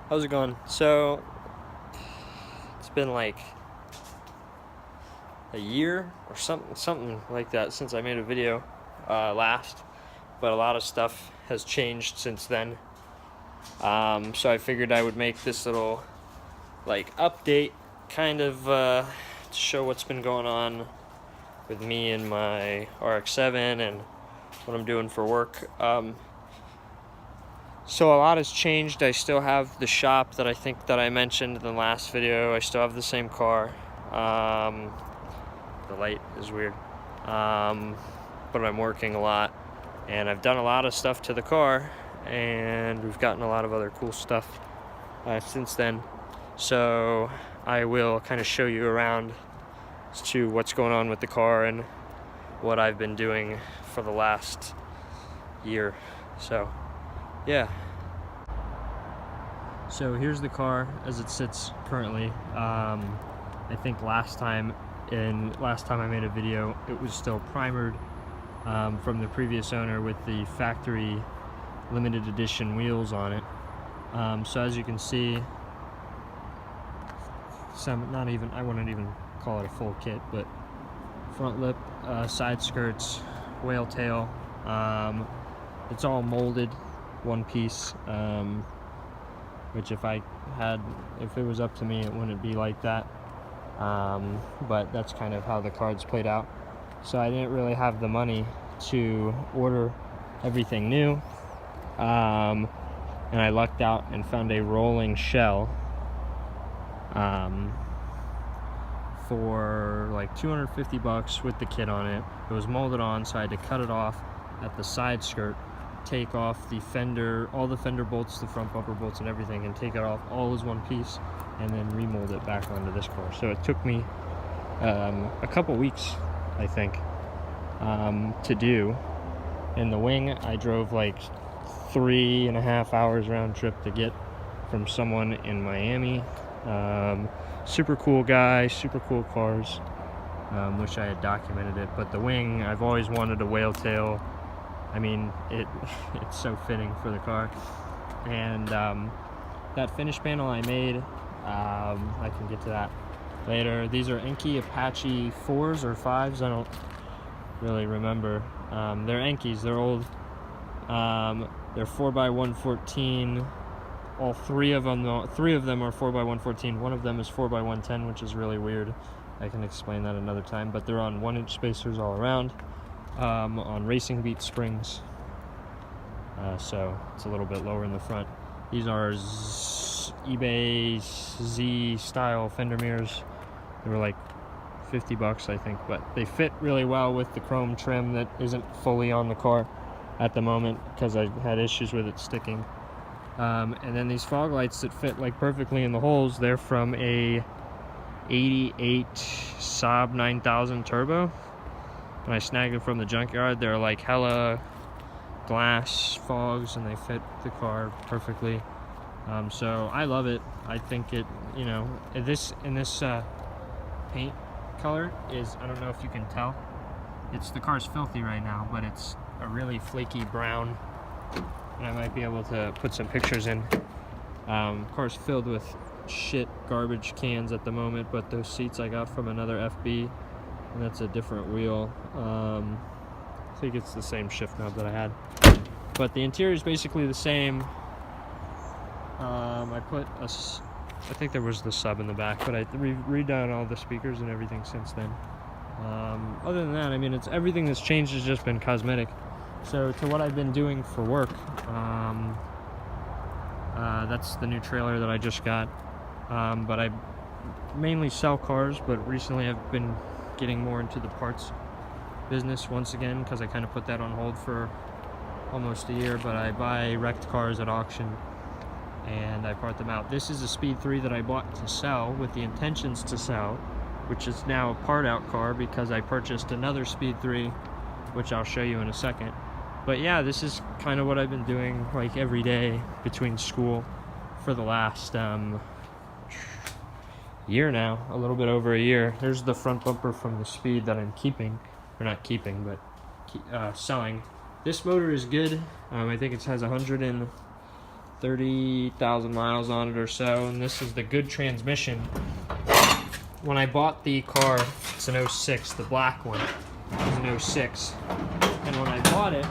How's it going? So, it's been like a year or something like that since I made a video last, but a lot of stuff has changed since then. So I figured I would make this little like update, kind of to show what's been going on with me and my rx7 and what I'm doing for work. So a lot has changed. I still have the shop that I think that I mentioned in the last video. I still have the same car. The light is weird. But I'm working a lot, and I've done a lot of stuff to the car, and we've gotten a lot of other cool stuff since then. So I will kind of show you around as to what's going on with the car and what I've been doing for the last year. So yeah. So here's the car as it sits currently. I think last time I made a video, it was still primered from the previous owner with the factory limited edition wheels on it. So as you can see, I wouldn't even call it a full kit, but front lip, side skirts, whale tail. It's all molded one piece, which if it was up to me, it wouldn't be like that. But that's kind of how the cards played out. So I didn't really have the money to order everything new. And I lucked out and found a rolling shell for like $250 with the kit on it. It was molded on, so I had to cut it off at the side skirt, take off the fender, all the fender bolts, the front bumper bolts and everything, and take it off all as one piece, and then remold it back onto this car. So it took me a couple weeks, I think, to do. In the wing, I drove like 3.5 hours round trip to get from someone in Miami. Super cool guy, super cool cars. Wish I had documented it, but the wing, I've always wanted a whale tail. I mean, it's so fitting for the car. And that finish panel I made, I can get to that later. These are Enki Apache 4s or 5s, I don't really remember. They're Enkis, they're old. They're 4x114. All three of them are 4x114. One of them is 4x110, which is really weird. I can explain that another time, but they're on 1-inch spacers all around, on Racing Beat springs. So it's a little bit lower in the front. These are eBay Z style fender mirrors. They were like $50, I think, but they fit really well with the chrome trim that isn't fully on the car at the moment because I had issues with it sticking. And then these fog lights that fit like perfectly in the holes, they're from a 88 Saab 9000 turbo. When I snagged them from the junkyard, they're like hella glass fogs and they fit the car perfectly. So I love it. I think it, in this paint color is, I don't know if you can tell, the car's filthy right now, but it's a really flaky brown, and I might be able to put some pictures in. Car's filled with shit garbage cans at the moment, but those seats I got from another FB, and that's a different wheel. I think it's the same shift knob that I had, but the interior is basically the same. I think there was the sub in the back, but I redone all the speakers and everything since then. Other than that, I mean, everything that's changed has just been cosmetic. So to what I've been doing for work, that's the new trailer that I just got. But I mainly sell cars, but recently I've been getting more into the parts business once again, because I kind of put that on hold for almost a year. But I buy wrecked cars at auction and I part them out. This is a Speed 3 that I bought to sell with the intentions to sell, which is now a part out car because I purchased another Speed 3, which I'll show you in a second. But yeah, this is kind of what I've been doing like every day between school for the last year now, a little bit over a year. There's the front bumper from the Speed that I'm keeping, or not keeping, but selling. This motor is good. I think it has 130 30,000 miles on it or so, and this is the good transmission. When I bought the car, it's an 06, the black one, it was an 06, and when I bought it,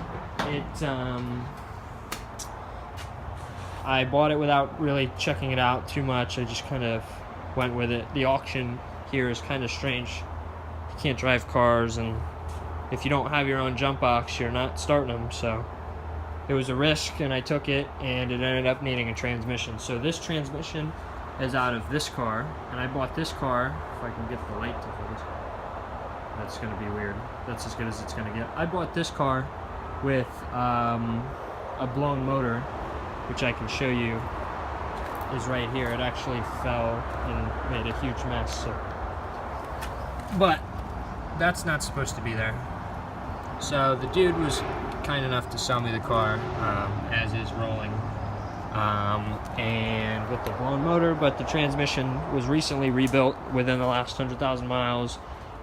I bought it without really checking it out too much. I just kind of went with it. The auction here is kind of strange. You can't drive cars, and if you don't have your own jump box, you're not starting them, so it was a risk, and I took it, and it ended up needing a transmission. So this transmission is out of this car, and I bought this car, if I can get the light to focus. That's going to be weird. That's as good as it's going to get. I bought this car with a blown motor, which I can show you is right here. It actually fell and made a huge mess. So. But that's not supposed to be there. So the dude was kind enough to sell me the car as is rolling, and with the blown motor, but the transmission was recently rebuilt within the last 100,000 miles,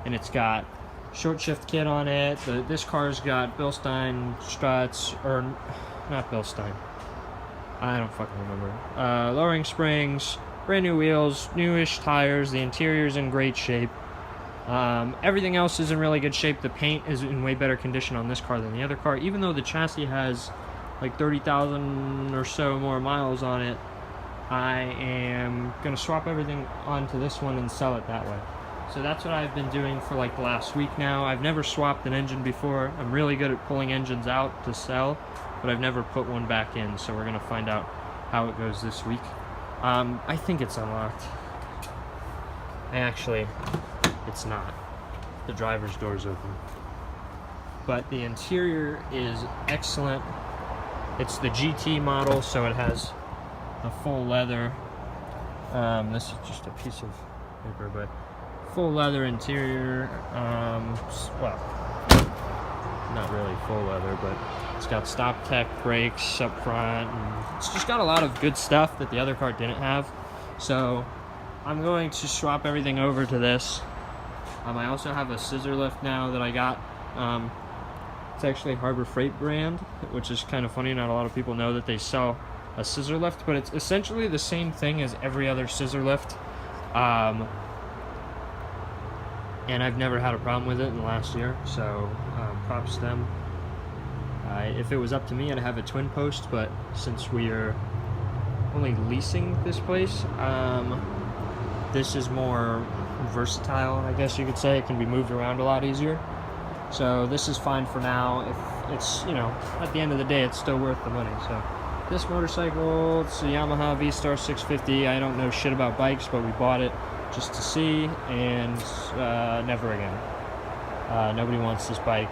and it's got short shift kit on it. This car's got Bilstein struts, or not Bilstein, I don't fucking remember. Lowering springs, brand new wheels, newish tires, the interior's in great shape. Everything else is in really good shape. The paint is in way better condition on this car than the other car, even though the chassis has like 30,000 or so more miles on it. I am gonna swap everything onto this one and sell it that way. So that's what I've been doing for like the last week now. I've never swapped an engine before. I'm really good at pulling engines out to sell, but I've never put one back in, so we're gonna find out how it goes this week. I think it's unlocked. Actually, it's not. The driver's door's open. But the interior is excellent. It's the GT model, so it has the full leather. This is just a piece of paper, but full leather interior. Well, not really full leather, but it's got stop tech brakes up front, and it's just got a lot of good stuff that the other car didn't have. So I'm going to swap everything over to this. I also have a scissor lift now that I got. It's actually Harbor Freight brand, which is kind of funny. Not a lot of people know that they sell a scissor lift, but it's essentially the same thing as every other scissor lift. And I've never had a problem with it in the last year, so props to them. If it was up to me, I'd have a twin post, but since we are only leasing this place, this is more versatile, I guess you could say. It can be moved around a lot easier. So this is fine for now. If it's, you know, at the end of the day, it's still worth the money. So this motorcycle, it's a Yamaha V-Star 650. I don't know shit about bikes, but we bought it just to see, and never again. Nobody wants this bike.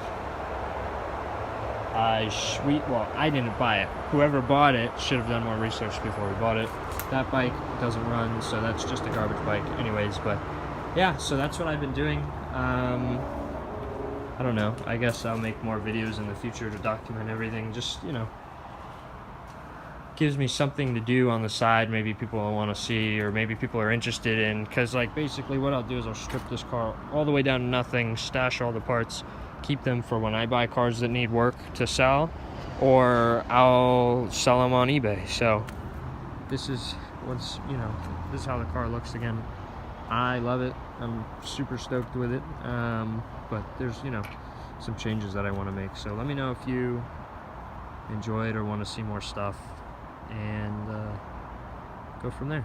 Well, I didn't buy it. Whoever bought it should have done more research before we bought it. That bike doesn't run, so that's just a garbage bike anyways. But yeah, so that's what I've been doing. I don't know. I guess I'll make more videos in the future to document everything. Just, you know, gives me something to do on the side. Maybe people will want to see, or maybe people are interested in. Because, like, basically what I'll do is I'll strip this car all the way down to nothing, stash all the parts, keep them for when I buy cars that need work to sell, or I'll sell them on eBay. So this is what's, you know, this is how the car looks again. I love it. I'm super stoked with it. But there's, you know, some changes that I want to make. So let me know if you enjoyed or want to see more stuff, and go from there.